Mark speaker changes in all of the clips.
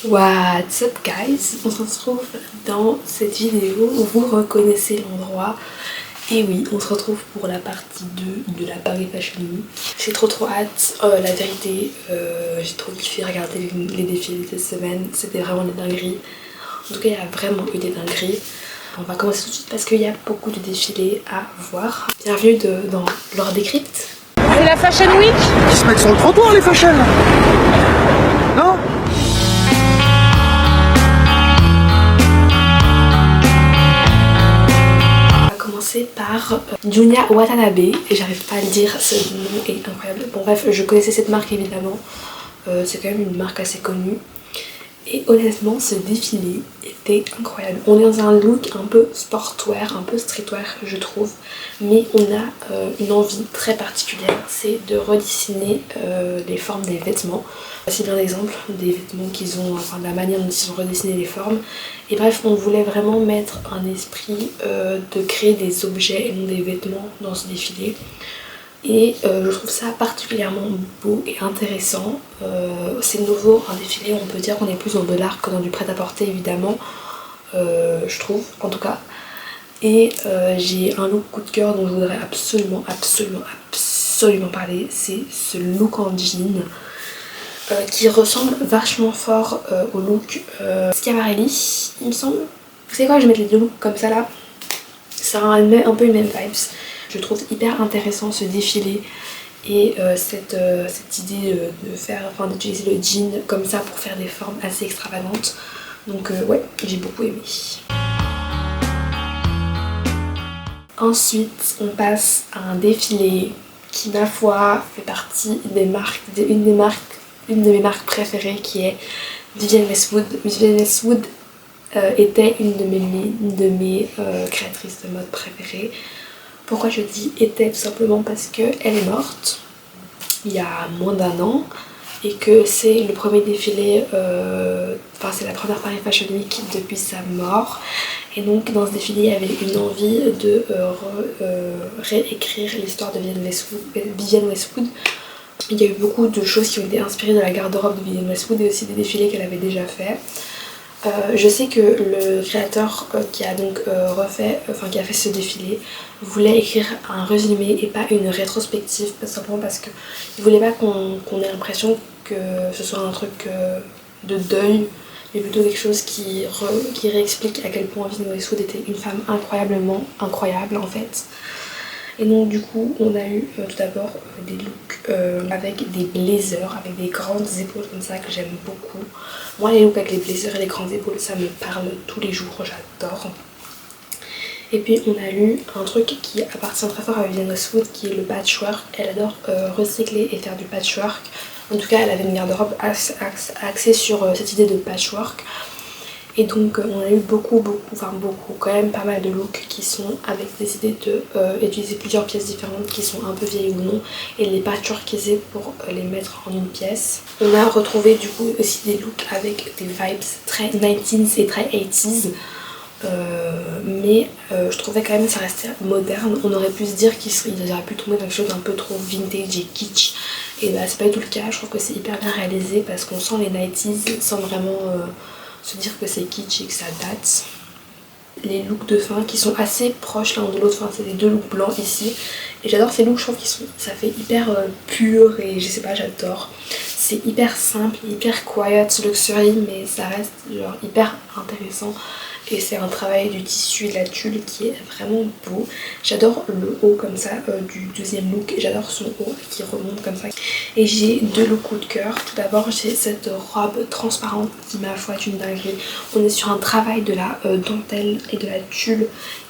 Speaker 1: What's up guys, on se retrouve dans cette vidéo où vous reconnaissez l'endroit. Et oui, on se retrouve pour la partie 2 de la Paris Fashion Week. J'ai trop hâte, la vérité, j'ai trop kiffé regarder les défilés cette semaine, c'était vraiment des dingueries. En tout cas il y a vraiment eu des dingueries. On va commencer tout de suite parce qu'il y a beaucoup de défilés à voir. Bienvenue dans Laure Décrypte.
Speaker 2: C'est la Fashion Week.
Speaker 3: Ils se mettent sur le trottoir les fashion. Non?
Speaker 1: Par Junya Watanabe, et j'arrive pas à le dire, ce nom est incroyable. Bon bref, je connaissais cette marque évidemment, c'est quand même une marque assez connue. Et honnêtement, ce défilé était incroyable. On est dans un look un peu sportwear, un peu streetwear je trouve, mais on a une envie très particulière, c'est de redessiner les formes des vêtements. Voici bien l'exemple des vêtements qu'ils ont, enfin de la manière dont ils ont redessiné les formes. Et bref, on voulait vraiment mettre un esprit de créer des objets et non des vêtements dans ce défilé. Et je trouve ça particulièrement beau et intéressant. C'est nouveau, un défilé, on peut dire qu'on est plus dans de l'art que dans du prêt-à-porter évidemment, je trouve en tout cas. Et j'ai un look coup de cœur dont je voudrais absolument parler, c'est ce look en jean qui ressemble vachement fort au look Schiaparelli, il me semble. Vous savez quoi, je vais mettre les deux looks comme ça là, ça a un peu les mêmes vibes. Je trouve hyper intéressant ce défilé et cette idée de faire, enfin d'utiliser le jean comme ça pour faire des formes assez extravagantes. Donc ouais, j'ai beaucoup aimé. Ensuite, on passe à un défilé qui, ma foi, fait partie une de mes marques préférées, qui est Vivienne Westwood. Vivienne Westwood était une de mes créatrices de mode préférées. Pourquoi je dis était? Tout simplement parce qu'elle est morte il y a moins d'un an et que c'est le premier défilé, enfin c'est la première Paris Fashion Week depuis sa mort. Et donc dans ce défilé il y avait une envie de réécrire l'histoire de Vivienne Westwood. Il y a eu beaucoup de choses qui ont été inspirées de la garde-robe de Vivienne Westwood et aussi des défilés qu'elle avait déjà fait. Je sais que le créateur qui a donc qui a fait ce défilé voulait écrire un résumé et pas une rétrospective, simplement parce qu'il voulait pas qu'on ait l'impression que ce soit un truc de deuil, mais plutôt quelque chose qui réexplique à quel point Vivienne Westwood était une femme incroyablement incroyable en fait. Et donc du coup on a eu tout d'abord des looks avec des blazers, avec des grandes épaules comme ça que j'aime beaucoup. Moi les looks avec les blazers et les grandes épaules ça me parle tous les jours, j'adore. Et puis on a eu un truc qui appartient très fort à Vivienne Westwood qui est le patchwork. Elle adore recycler et faire du patchwork. En tout cas elle avait une garde-robe axée sur cette idée de patchwork. Et donc on a eu beaucoup, quand même pas mal de looks qui sont avec des idées de utiliser plusieurs pièces différentes qui sont un peu vieilles ou non et les patchworkiser pour les mettre en une pièce. On a retrouvé du coup aussi des looks avec des vibes très 90s et très 80s. Mais je trouvais quand même que ça restait moderne. On aurait pu se dire qu'ils auraient pu tomber dans quelque chose d'un peu trop vintage et kitsch. Et bah c'est pas du tout le cas, je trouve que c'est hyper bien réalisé parce qu'on sent les 90s sans vraiment se dire que c'est kitsch et que ça date. Les looks de fin qui sont assez proches l'un de l'autre, enfin c'est les deux looks blancs ici. Et j'adore ces looks, je trouve ça fait hyper pur et je sais pas, j'adore. C'est hyper simple, hyper quiet, luxury, mais ça reste genre hyper intéressant. Et c'est un travail du tissu et de la tulle qui est vraiment beau. J'adore le haut comme ça du deuxième look, j'adore son haut qui remonte comme ça. Et j'ai deux looks coup de cœur. Tout d'abord j'ai cette robe transparente qui ma foi est une dinguerie. On est sur un travail de la dentelle et de la tulle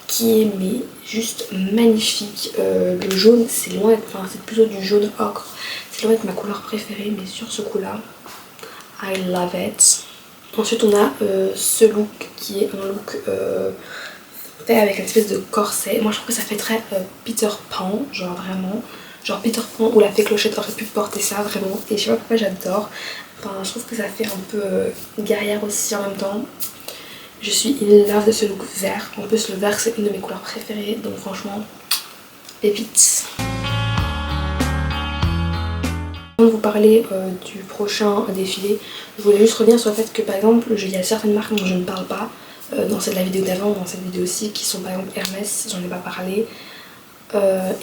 Speaker 1: qui est mais juste magnifique. Le jaune c'est loin, enfin c'est plutôt du jaune ocre. C'est loin d'être ma couleur préférée, mais sur ce coup là, I love it. Ensuite on a ce look qui est un look fait avec une espèce de corset. Moi je trouve que ça fait très Peter Pan, genre vraiment. Genre Peter Pan ou la fée Clochette aurait pu porter ça vraiment. Et je sais pas pourquoi j'adore. Enfin je trouve que ça fait un peu guerrière aussi en même temps. Je suis in love de ce look vert. En plus le vert c'est une de mes couleurs préférées. Donc franchement, pépite. Avant de vous parler du prochain défilé, je voulais juste revenir sur le fait que par exemple il y a certaines marques dont je ne parle pas dans la vidéo d'avant, dans cette vidéo aussi, qui sont par exemple Hermès, j'en ai pas parlé,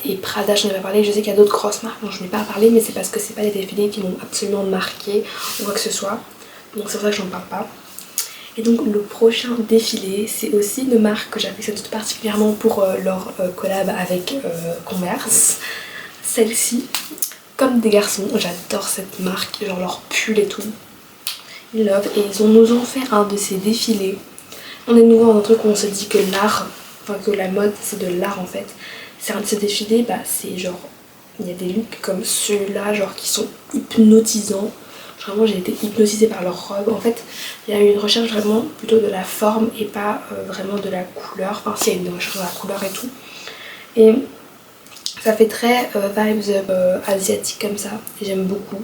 Speaker 1: et Prada, j'en ai pas parlé. Je sais qu'il y a d'autres grosses marques dont je n'ai pas parlé, mais c'est parce que c'est pas des défilés qui m'ont absolument marqué ou quoi que ce soit, donc c'est pour ça que j'en parle pas. Et donc le prochain défilé, c'est aussi une marque que j'apprécie tout particulièrement pour leur collab avec Converse. Celle-ci, comme des garçons, j'adore cette marque, genre leur pull et tout. Ils love, et ils nous ont fait un de ces défilés. On est de nouveau dans un truc où on se dit que l'art, enfin que la mode c'est de l'art en fait. C'est un de ces défilés, bah c'est genre, il y a des looks comme ceux-là, genre qui sont hypnotisants. Vraiment j'ai été hypnotisée par leur robe. En fait il y a eu une recherche vraiment plutôt de la forme et pas vraiment de la couleur. Enfin si, il y a une recherche de la couleur et tout. Et ça fait très vibes asiatiques comme ça, et j'aime beaucoup.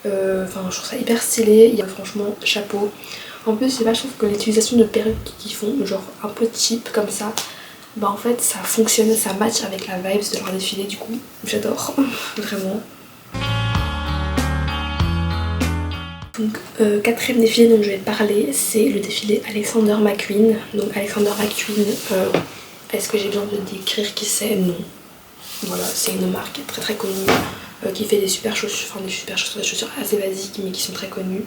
Speaker 1: Enfin je trouve ça hyper stylé, il y a franchement chapeau. En plus je sais pas, je trouve que l'utilisation de perruques qui font genre un peu cheap comme ça, bah en fait ça fonctionne, ça match avec la vibes de leur défilé, du coup j'adore, vraiment. Donc quatrième défilé dont je vais parler, c'est le défilé Alexander McQueen. Donc Alexander McQueen, est-ce que j'ai besoin de décrire qui c'est? Non. Voilà, c'est une marque très très connue qui fait des super chaussures, enfin des chaussures assez basiques mais qui sont très connues.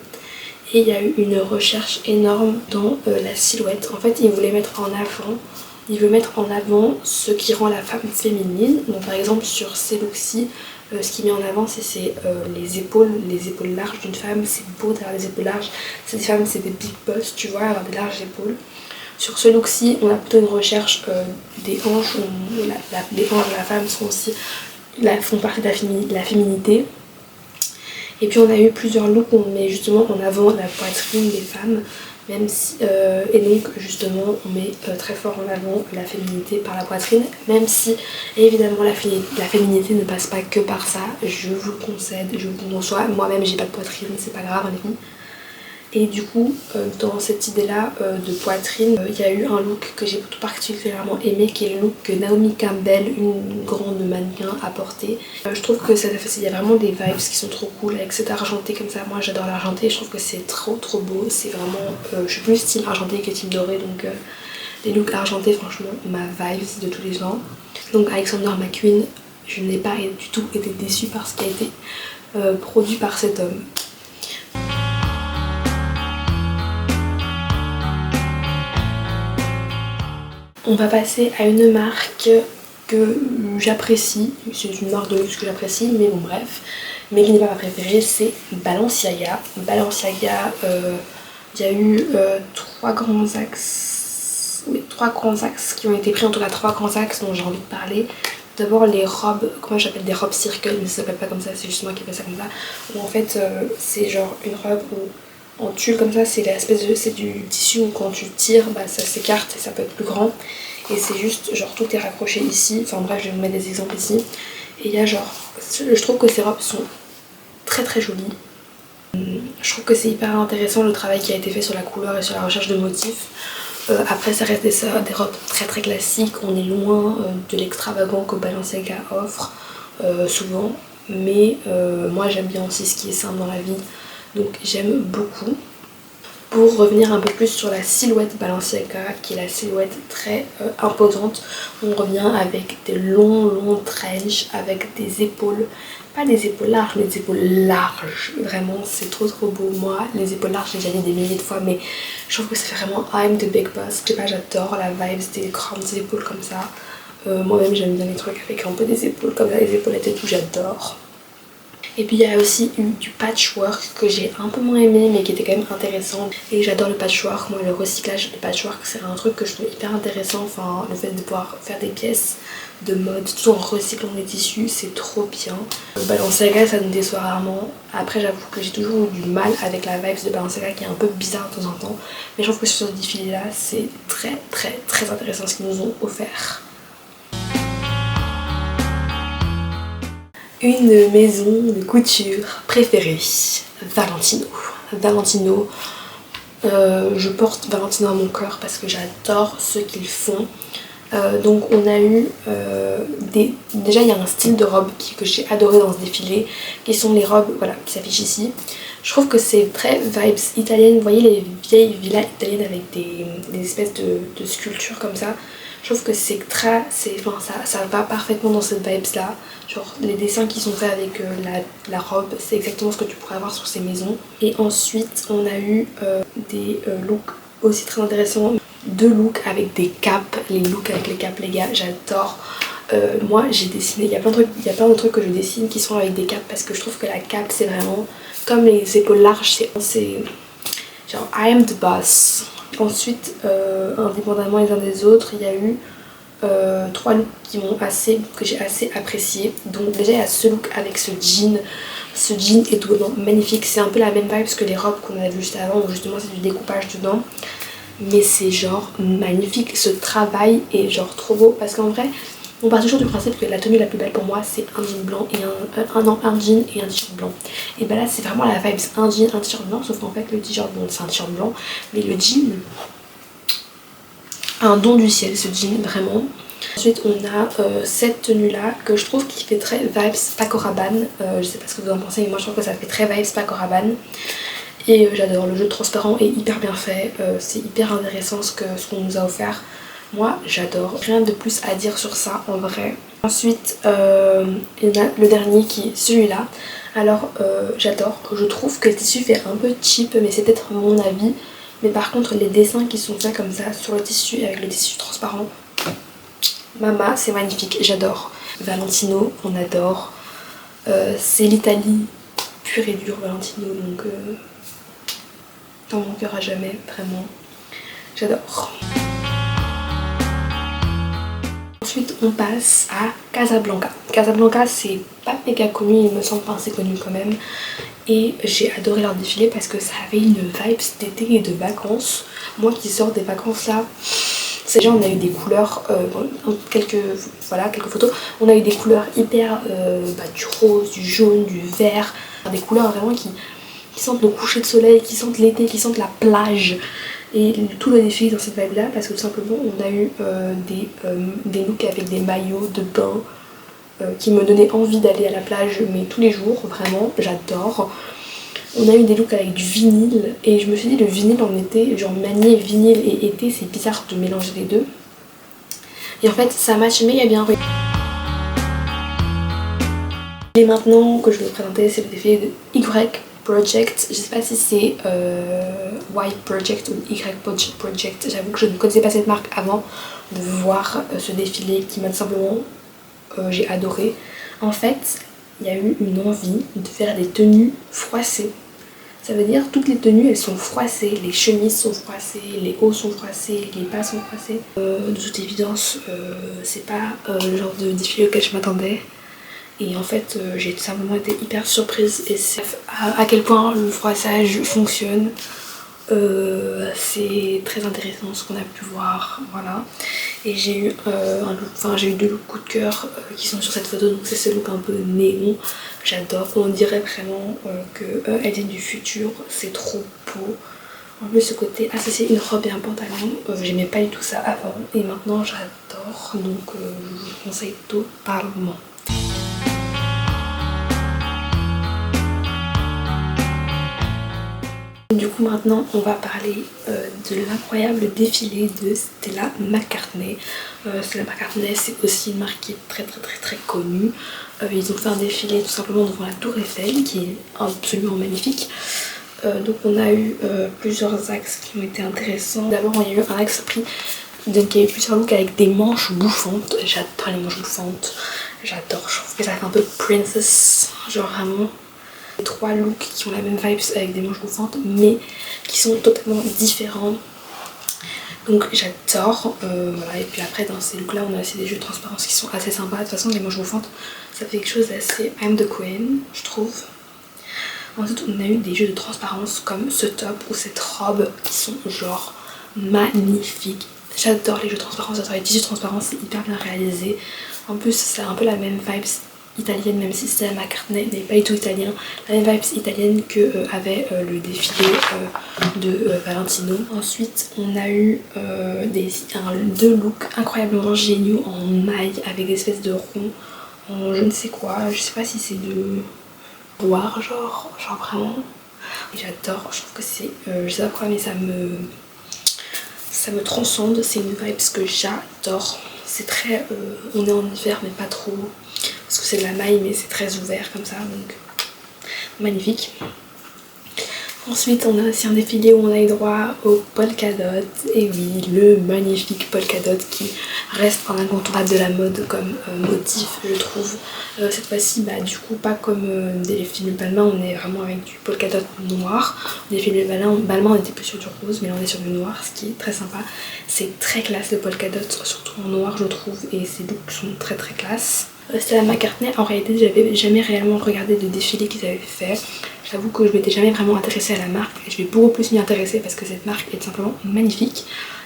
Speaker 1: Et il y a eu une recherche énorme dans la silhouette. En fait, il voulait mettre en avant, il veut mettre en avant ce qui rend la femme féminine. Donc par exemple sur ces looks-ci, ce qui met en avant c'est les épaules larges d'une femme. C'est beau d'avoir des épaules larges. C'est des femmes, c'est des big boss, tu vois, avoir des larges épaules. Sur ce look-ci, on a plutôt une recherche des hanches, où les hanches de la femme sont aussi, font partie de la féminité. Et puis on a eu plusieurs looks où on met justement en avant la poitrine des femmes, même si, et donc justement on met très fort en avant la féminité par la poitrine, même si évidemment la féminité ne passe pas que par ça, je vous le concède, je vous le conçois, moi-même j'ai pas de poitrine, c'est pas grave les filles. Et du coup, dans cette idée-là de poitrine, il y a eu un look que j'ai tout particulièrement aimé, qui est le look que Naomi Campbell, une grande mannequin, a porté. Je trouve que il y a vraiment des vibes qui sont trop cool avec cet argenté comme ça. Moi j'adore l'argenté, je trouve que c'est trop beau. C'est vraiment, je suis plus team argenté que team doré, donc les looks argentés, franchement, ma vibes de tous les gens. Donc Alexander McQueen, je n'ai pas du tout été déçue par ce qui a été produit par cet homme. On va passer à une marque que j'apprécie, c'est une marque de luxe que j'apprécie, mais bon bref, mais qui n'est pas ma préférée, c'est Balenciaga. Balenciaga, il y a eu trois grands axes qui ont été pris, en tout cas trois grands axes dont j'ai envie de parler. D'abord les robes, comment j'appelle, des robes circle, mais ça s'appelle pas comme ça, c'est juste moi qui fais ça comme ça. Où en fait c'est genre une robe où en tulle comme ça, c'est du tissu où quand tu tires, bah, ça s'écarte et ça peut être plus grand. Et c'est juste genre tout est raccroché ici, enfin bref je vais vous mettre des exemples ici. Et il y a genre, je trouve que ces robes sont très jolies. Je trouve que c'est hyper intéressant le travail qui a été fait sur la couleur et sur la recherche de motifs. Après ça reste des robes très classiques, on est loin de l'extravagant que Balenciaga offre souvent. Mais moi j'aime bien aussi ce qui est simple dans la vie, donc j'aime beaucoup. Pour revenir un peu plus sur la silhouette Balenciaga, qui est la silhouette très imposante, on revient avec des longs trench, avec des épaules, pas des épaules larges, mais des épaules larges. Vraiment c'est trop beau. Moi les épaules larges j'ai déjà dit des milliers de fois, mais je trouve que c'est vraiment I'm the big boss. Je sais pas, j'adore la vibe des grandes épaules comme ça. Moi-même j'aime bien les trucs avec un peu des épaules comme ça, les épaulettes et tout, j'adore. Et puis il y a aussi eu du patchwork que j'ai un peu moins aimé mais qui était quand même intéressant. Et j'adore le patchwork, moi le recyclage de patchwork c'est un truc que je trouve hyper intéressant. Enfin le fait de pouvoir faire des pièces de mode tout en recyclant les tissus, c'est trop bien. Balenciaga ça me déçoit rarement. Après j'avoue que j'ai toujours eu du mal avec la vibe de Balenciaga qui est un peu bizarre de temps en temps. Mais je trouve que sur ce défilé là c'est très intéressant ce qu'ils nous ont offert. Une maison de couture préférée, Valentino. Valentino, je porte Valentino à mon cœur parce que j'adore ce qu'ils font. Donc on a eu déjà il y a un style de robe que j'ai adoré dans ce défilé, qui sont les robes voilà, qui s'affichent ici. Je trouve que c'est très vibes italiennes, vous voyez les vieilles villas italiennes avec des espèces de sculptures comme ça. Je trouve que c'est très, ça va parfaitement dans cette vibes là. Genre les dessins qui sont faits avec la robe, c'est exactement ce que tu pourrais avoir sur ces maisons. Et ensuite on a eu des looks aussi très intéressants. 2 looks avec des capes, les looks avec les capes les gars, j'adore. Moi j'ai dessiné, il y a plein de trucs que je dessine qui sont avec des capes parce que je trouve que la cape c'est vraiment comme les épaules larges, c'est genre I am the boss. Ensuite indépendamment les uns des autres, il y a eu 3 looks que j'ai assez apprécié. Donc déjà il y a ce look avec ce jean est tout magnifique, c'est un peu la même vibe que les robes qu'on a vu juste avant où justement c'est du découpage dedans. Mais c'est genre magnifique, ce travail est genre trop beau parce qu'en vrai on part toujours du principe que la tenue la plus belle pour moi c'est un jean blanc et un jean et un t-shirt blanc. Et bah là c'est vraiment la vibe, un jean, un t-shirt blanc, sauf qu'en fait le t-shirt bon c'est un t-shirt blanc mais le jean un don du ciel ce jean vraiment. Ensuite on a cette tenue là que je trouve qui fait très vibes Paco Rabanne, je sais pas ce que vous en pensez mais moi je trouve que ça fait très vibes Paco Rabanne. Et j'adore, le jeu transparent est hyper bien fait, c'est hyper intéressant ce qu'on nous a offert. Moi j'adore, rien de plus à dire sur ça en vrai. Ensuite il y en a le dernier qui est celui-là. Alors j'adore, je trouve que le tissu fait un peu cheap mais c'est peut-être mon avis. Mais par contre les dessins qui sont faits comme ça sur le tissu avec le tissu transparent, mama c'est magnifique, j'adore. Valentino on adore, c'est l'Italie pure et dure Valentino donc... dans mon cœur à jamais, vraiment, j'adore. Ensuite on passe à Casablanca. Casablanca c'est pas méga connu, il me semble pas assez connu quand même. Et j'ai adoré leur défilé parce que ça avait une vibe d'été et de vacances. Moi qui sors des vacances là, c'est déjà on a eu des couleurs, quelques photos, on a eu des couleurs hyper, du rose, du jaune, du vert, des couleurs vraiment qui sentent le coucher de soleil, qui sentent l'été, qui sentent la plage. Et tout le défilé dans cette vibe là parce que tout simplement on a eu des looks avec des maillots de bain qui me donnaient envie d'aller à la plage mais tous les jours, vraiment j'adore. On a eu des looks avec du vinyle et je me suis dit le vinyle en été, genre manier vinyle et été c'est bizarre de mélanger les deux. Et en fait ça match méga bien. Et maintenant que je vais vous présenter c'est le défilé de Y Project, je sais pas si c'est Y Project ou Y Project, j'avoue que je ne connaissais pas cette marque avant de voir ce défilé qui m'a tout simplement j'ai adoré. En fait il y a eu une envie de faire des tenues froissées, ça veut dire toutes les tenues elles sont froissées, les chemises sont froissées, les hauts sont froissés, les bas sont froissés. De toute évidence c'est pas le genre de défilé auquel je m'attendais. Et en fait j'ai tout simplement été hyper surprise et c'est à quel point le froissage fonctionne. C'est très intéressant ce qu'on a pu voir, voilà. Et j'ai eu j'ai eu 2 looks coup de cœur qui sont sur cette photo. Donc c'est ce look un peu néon, j'adore, on dirait vraiment que elle est du futur, c'est trop beau. En plus ce côté associé une robe et un pantalon, j'aimais pas du tout ça avant et maintenant j'adore, donc je vous le conseille totalement. Du coup maintenant on va parler de l'incroyable défilé de Stella McCartney. Stella McCartney c'est aussi une marque qui est très connue. Ils ont fait un défilé tout simplement devant la tour Eiffel qui est absolument magnifique. Donc on a eu plusieurs axes qui ont été intéressants. D'abord il y a eu un axe pris, donc il y a eu plusieurs looks avec des manches bouffantes. J'adore les manches bouffantes, j'adore, je trouve que ça fait un peu princess, genre vraiment. 3 looks qui ont la même vibe avec des manches bouffantes mais qui sont totalement différents, donc j'adore. Voilà. Et puis après dans ces looks là on a aussi des jeux de transparence qui sont assez sympas. De toute façon les manches bouffantes ça fait quelque chose d'assez I'm the Queen je trouve. Ensuite on a eu des jeux de transparence comme ce top ou cette robe qui sont genre magnifiques. J'adore les jeux de transparence, j'adore les tissus transparents, c'est hyper bien réalisé. En plus c'est un peu la même vibe italienne, même si Stella McCartney n'est pas du tout italien. La même vibes italienne que avait le défilé de Valentino. Ensuite on a eu deux looks incroyablement géniaux en maille avec des espèces de ronds en je ne sais quoi, je sais pas si c'est de noir genre vraiment. J'adore, je trouve que c'est, je sais pas pourquoi mais ça me transcende, c'est une vibe que j'adore. C'est très, on est en hiver mais pas trop, parce que c'est de la maille mais c'est très ouvert comme ça, donc magnifique. Ensuite on a aussi un défilé où on a eu droit au polka dot, et oui, le magnifique polka dot qui reste un incontournable de la mode comme motif je trouve. Cette fois-ci du coup pas comme des films Balmain, on est vraiment avec du polka dot noir. Des films Balmain on était plus sur du rose, mais là on est sur du noir, ce qui est très sympa. C'est très classe le polka dot, surtout en noir je trouve, et ces looks sont très très classe. Stella McCartney, en réalité j'avais jamais réellement regardé de défilé qu'ils avaient fait. J'avoue que je m'étais jamais vraiment intéressée à la marque et je vais beaucoup plus m'y intéresser parce que cette marque est simplement magnifique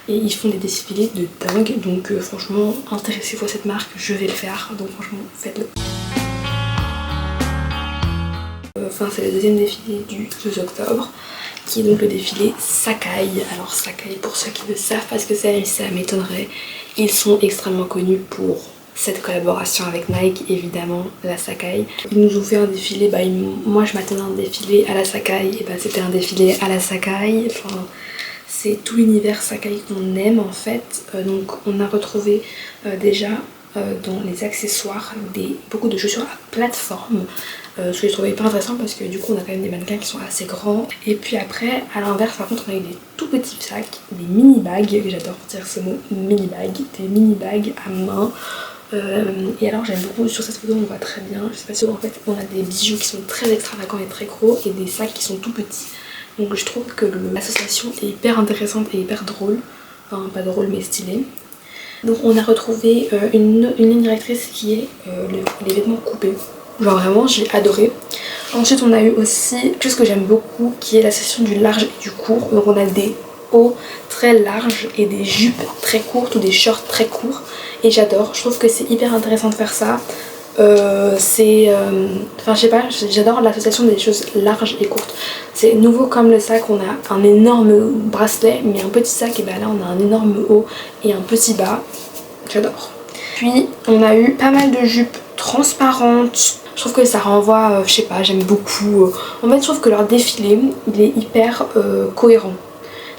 Speaker 1: et ils font des défilés de dingue, donc franchement intéressez-vous à cette marque, je vais le faire, donc franchement faites-le. Enfin c'est le deuxième défilé du 2 octobre qui est donc le défilé Sacai. Alors Sacai, pour ceux qui ne savent pas ce que c'est, ça m'étonnerait, ils sont extrêmement connus pour cette collaboration avec Nike, évidemment, la Sacai. Ils nous ont fait un défilé, moi je m'attendais à un défilé à la Sacai, et c'était un défilé à la Sacai. Enfin, c'est tout l'univers Sacai qu'on aime en fait. Donc on a retrouvé déjà dans les accessoires beaucoup de chaussures à plateforme. Ce que j'ai trouvé hyper intéressant parce que du coup on a quand même des mannequins qui sont assez grands. Et puis après, à l'inverse par contre, on a eu des tout petits sacs, des mini bags, j'adore dire ce mot mini bag, des mini bags à main. Et alors j'aime beaucoup, sur cette photo on voit très bien, je sais pas si en fait on a des bijoux qui sont très extravagants et très gros et des sacs qui sont tout petits. Donc je trouve que l'association est hyper intéressante et hyper drôle, enfin pas drôle mais stylée. Donc on a retrouvé une ligne directrice qui est les vêtements coupés. Genre vraiment j'ai adoré. Ensuite on a eu aussi quelque chose que j'aime beaucoup qui est l'association du large et du court. Donc on a des hauts très larges et des jupes très courtes ou des shorts très courts. Et j'adore, je trouve que c'est hyper intéressant de faire ça. Enfin je sais pas, j'adore l'association des choses larges et courtes. C'est nouveau comme le sac, on a un énorme bracelet mais un petit sac, et là on a un énorme haut et un petit bas. J'adore. Puis on a eu pas mal de jupes transparentes. Je trouve que ça renvoie, je sais pas, j'aime beaucoup. En fait je trouve que leur défilé il est hyper cohérent.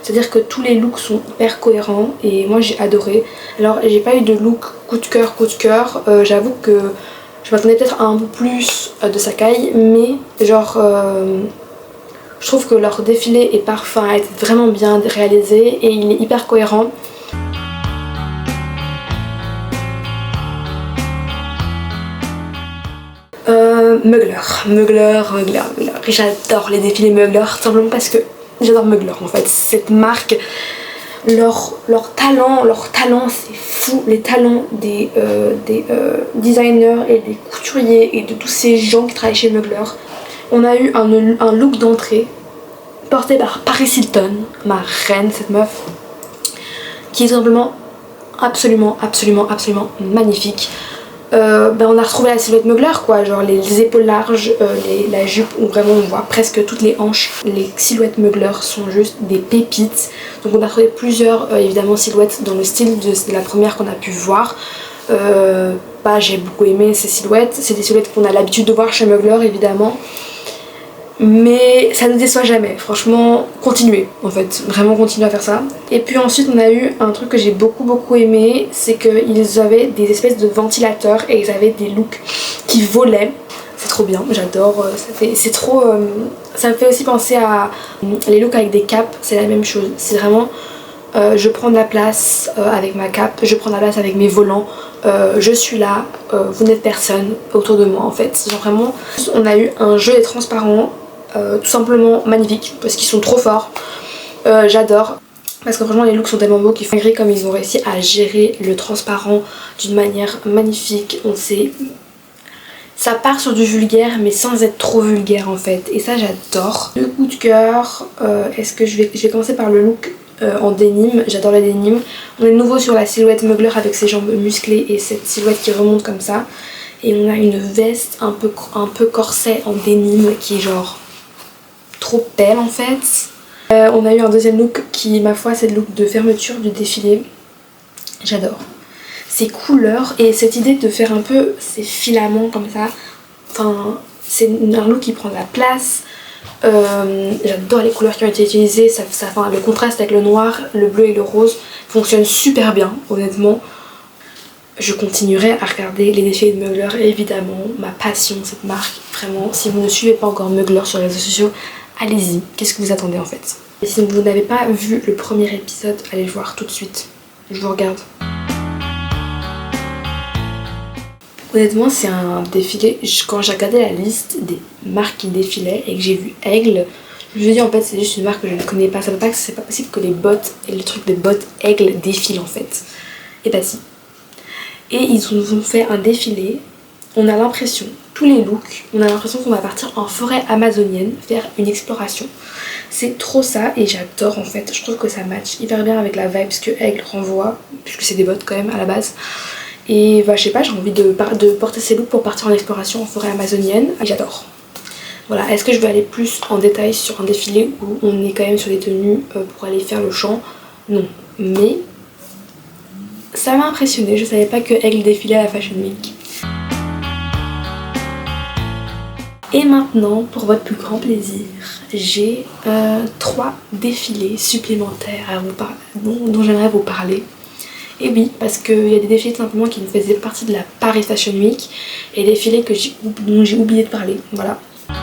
Speaker 1: C'est-à-dire que tous les looks sont hyper cohérents et moi j'ai adoré. Alors j'ai pas eu de look coup de cœur. J'avoue que je m'attendais peut-être à un peu plus de Sacai, mais genre je trouve que leur défilé est parfait, a été vraiment bien réalisé et il est hyper cohérent. Mugler. J'adore les défilés Mugler simplement parce que j'adore Mugler en fait. Cette marque, leur talent c'est fou. Les talents des designers et des couturiers et de tous ces gens qui travaillent chez Mugler. On a eu un look d'entrée porté par Paris Hilton, ma reine, cette meuf, qui est simplement absolument magnifique. On a retrouvé la silhouette Mugler quoi, genre les épaules larges, la jupe où vraiment on voit presque toutes les hanches. Les silhouettes Mugler sont juste des pépites. Donc on a retrouvé plusieurs évidemment silhouettes dans le style de la première qu'on a pu voir. J'ai beaucoup aimé ces silhouettes, c'est des silhouettes qu'on a l'habitude de voir chez Mugler évidemment. Mais ça ne déçoit jamais, franchement continuez en fait, vraiment continuez à faire ça. Et puis ensuite on a eu un truc que j'ai beaucoup aimé, c'est qu'ils avaient des espèces de ventilateurs et ils avaient des looks qui volaient. C'est trop bien, j'adore, c'est trop... ça me fait aussi penser à les looks avec des capes, c'est la même chose. C'est vraiment, je prends de la place avec ma cape, je prends de la place avec mes volants. Je suis là, vous n'êtes personne autour de moi en fait. Genre vraiment, on a eu un jeu des transparents tout simplement magnifique parce qu'ils sont trop forts. J'adore parce que franchement les looks sont tellement beaux qu'ils font gré comme ils ont réussi à gérer le transparent d'une manière magnifique. Ça part sur du vulgaire mais sans être trop vulgaire en fait et ça j'adore. Le coup de cœur, je vais commencer par le look en dénime, j'adore le dénime. On est de nouveau sur la silhouette Mugler avec ses jambes musclées et cette silhouette qui remonte comme ça. Et on a une veste un peu corset en denim qui est genre trop belle en fait. On a eu un deuxième look qui, ma foi, c'est le look de fermeture du défilé. J'adore. Ces couleurs et cette idée de faire un peu ces filaments comme ça. Enfin, c'est un look qui prend de la place. J'adore les couleurs qui ont été utilisées. Enfin, le contraste avec le noir, le bleu et le rose fonctionne super bien, honnêtement. Je continuerai à regarder les défilés de Mugler, évidemment. Ma passion, cette marque, vraiment. Si vous ne suivez pas encore Mugler sur les réseaux sociaux, allez-y. Qu'est-ce que vous attendez en fait? Et si vous n'avez pas vu le premier épisode, allez le voir tout de suite. Je vous regarde. Honnêtement, c'est un défilé. Quand j'ai regardé la liste des marques qui défilaient et que j'ai vu Aigle, je me suis dit en fait c'est juste une marque que je ne connais pas. Ça veut pas que c'est pas possible que les bottes et le truc des bottes Aigle défilent en fait. Et bah si. Et ils nous ont fait un défilé. On a l'impression, tous les looks, on a l'impression qu'on va partir en forêt amazonienne faire une exploration. C'est trop ça et j'adore en fait. Je trouve que ça match hyper bien avec la vibe que Aigle renvoie, puisque c'est des bottes quand même à la base. Et bah je sais pas, j'ai envie de porter ces looks pour partir en exploration en forêt amazonienne et j'adore. Voilà, est-ce que je vais aller plus en détail sur un défilé où on est quand même sur des tenues pour aller faire le chant? Non, mais ça m'a impressionné, je savais pas que Aigle défilait à la Fashion Week. Et maintenant, pour votre plus grand plaisir, j'ai 3 défilés supplémentaires à dont j'aimerais vous parler. Et oui, parce qu'il y a des défilés tout simplement qui ne faisaient pas partie de la Paris Fashion Week et des défilés dont j'ai oublié de parler, voilà. On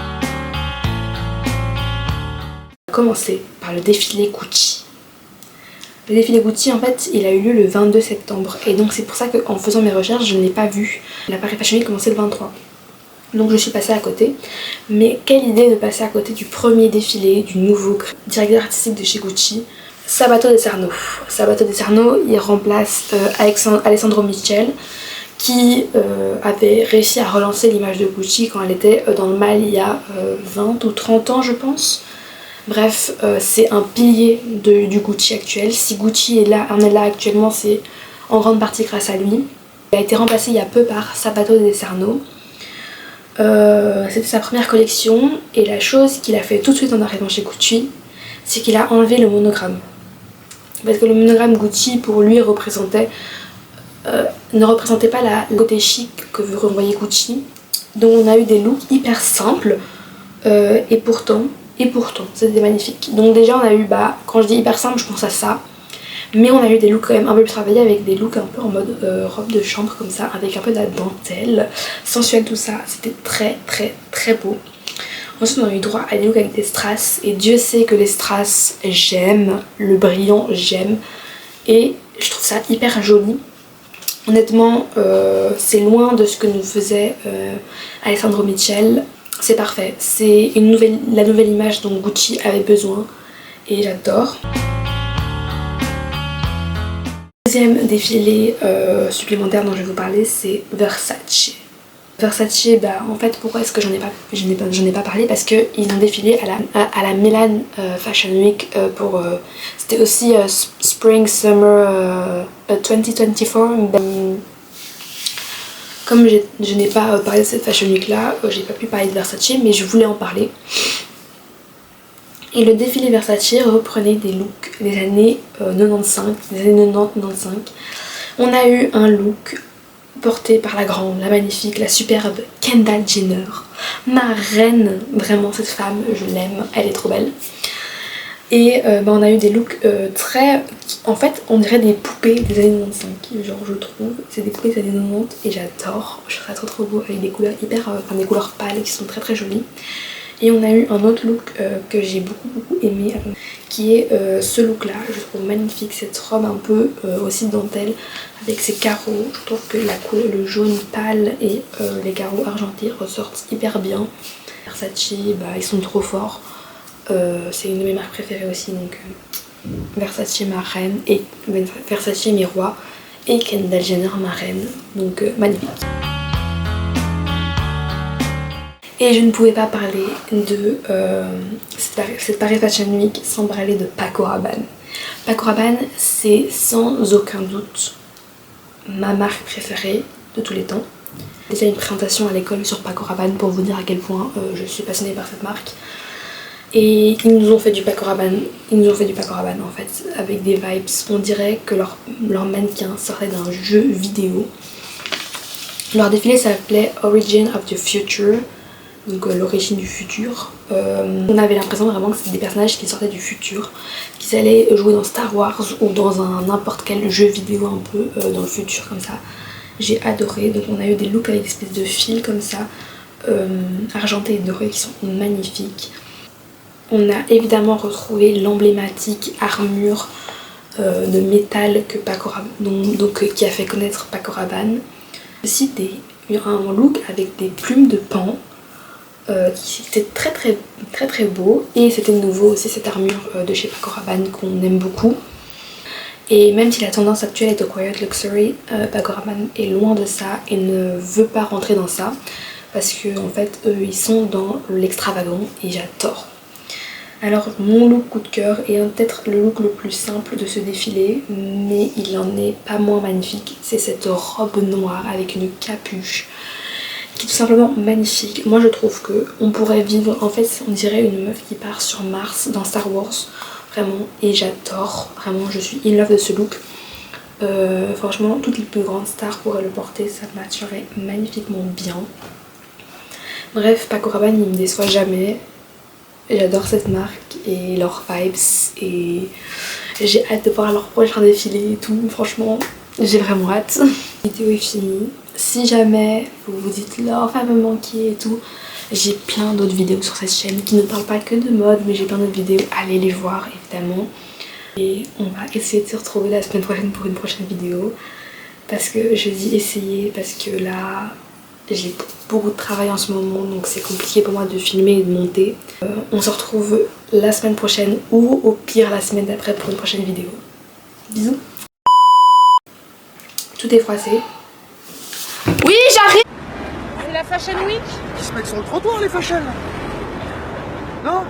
Speaker 1: va commencer par le défilé Gucci. Le défilé Gucci en fait il a eu lieu le 22 septembre et donc c'est pour ça qu'en faisant mes recherches je n'ai pas vu la Paris Fashion Week commencer le 23. Donc je suis passée à côté. Mais quelle idée de passer à côté du premier défilé du nouveau directeur artistique de chez Gucci, Sabato De Sarno. Sabato De Sarno, il remplace Alessandro Michel qui avait réussi à relancer l'image de Gucci quand elle était dans le mal il y a 20 ou 30 ans je pense. Bref, c'est un pilier du Gucci actuel. Si Gucci en est là actuellement, c'est en grande partie grâce à lui. Il a été remplacé il y a peu par Sabato De Sarno. C'était sa première collection et la chose qu'il a fait tout de suite en arrivant chez Gucci, c'est qu'il a enlevé le monogramme. Parce que le monogramme Gucci pour lui ne représentait pas le côté chic que veut renvoyer Gucci. Donc on a eu des looks hyper simples et pourtant c'était magnifique. Donc déjà on a eu, quand je dis hyper simple je pense à ça. Mais on a eu des looks quand même un peu plus travaillés avec des looks un peu en mode robe de chambre comme ça, avec un peu de la dentelle, sensuelle tout ça, c'était très très très beau. Ensuite on a eu droit à des looks avec des strass et Dieu sait que les strass j'aime, le brillant j'aime et je trouve ça hyper joli. Honnêtement c'est loin de ce que nous faisait Alessandro Michel, c'est parfait, c'est la nouvelle image dont Gucci avait besoin et j'adore. Deuxième défilé supplémentaire dont je vais vous parler, c'est Versace. Versace, en fait pourquoi est-ce que j'en ai pas parlé, parce qu'ils ont défilé à la Milan Fashion Week c'était aussi Spring Summer 2024. Comme je n'ai pas parlé de cette Fashion Week là, j'ai pas pu parler de Versace mais je voulais en parler. Et le défilé Versace reprenait des looks des années 95, des années 90-95. On a eu un look porté par la grande, la magnifique, la superbe Kendall Jenner. Ma reine, vraiment cette femme, je l'aime, elle est trop belle. Et on a eu des looks très... En fait, on dirait des poupées des années 95, genre je trouve. C'est des poupées des années 90 et j'adore. Je trouve ça trop beau avec des couleurs des couleurs pâles qui sont très très jolies. Et on a eu un autre look que j'ai beaucoup aimé, qui est ce look là, je trouve magnifique, cette robe un peu aussi dentelle avec ses carreaux. Je trouve que le jaune pâle et les carreaux argentés ressortent hyper bien. Versace, ils sont trop forts, c'est une de mes marques préférées aussi, donc Versace ma reine, et Versace mes rois, et Kendall Jenner ma reine, donc magnifique. Et je ne pouvais pas parler de cette Paris Fashion Week sans parler de Paco Rabanne. Paco Rabanne, c'est sans aucun doute ma marque préférée de tous les temps. Déjà une présentation à l'école sur Paco Rabanne pour vous dire à quel point je suis passionnée par cette marque. Et ils nous ont fait du Paco Rabanne, en fait, avec des vibes. On dirait que leur mannequin sortait d'un jeu vidéo. Leur défilé s'appelait Origin of the Future, donc l'origine du futur. On avait l'impression vraiment que c'était des personnages qui sortaient du futur, qu'ils allaient jouer dans Star Wars ou dans n'importe quel jeu vidéo un peu dans le futur comme ça. J'ai adoré. Donc on a eu des looks avec des espèces de fils comme ça, argentés et dorés, qui sont magnifiques. On a évidemment retrouvé l'emblématique armure de métal que Paco Rabanne, qui a fait connaître Paco Rabanne. Aussi un look avec des plumes de paon qui était très beau, et c'était nouveau aussi cette armure de chez Paco Rabanne qu'on aime beaucoup. Et même si la tendance actuelle est au Quiet Luxury, Paco Rabanne est loin de ça et ne veut pas rentrer dans ça parce que en fait eux ils sont dans l'extravagant et j'adore. Alors mon look coup de cœur est peut-être le look le plus simple de ce défilé, mais il en est pas moins magnifique. C'est cette robe noire avec une capuche qui est tout simplement magnifique. Moi je trouve que on pourrait vivre, en fait on dirait une meuf qui part sur Mars dans Star Wars, vraiment, et j'adore, vraiment je suis in love de ce look. Franchement toutes les plus grandes stars pourraient le porter, ça matcherait magnifiquement bien. Bref, Paco Rabanne il me déçoit jamais. J'adore cette marque et leurs vibes et j'ai hâte de voir leur prochain défilé et tout. Franchement, j'ai vraiment hâte. La vidéo est finie. Si jamais vous vous dites là, enfin me manquer et tout, j'ai plein d'autres vidéos sur cette chaîne qui ne parlent pas que de mode, mais j'ai plein d'autres vidéos. Allez les voir évidemment. Et on va essayer de se retrouver la semaine prochaine pour une prochaine vidéo. Parce que je dis essayer parce que là j'ai beaucoup de travail en ce moment, donc c'est compliqué pour moi de filmer et de monter. On se retrouve la semaine prochaine ou au pire la semaine d'après pour une prochaine vidéo. Bisous. Tout est froissé. Oui, j'arrive.
Speaker 2: C'est la Fashion Week.
Speaker 3: Ils se mettent sur le trottoir, les fashion. Non?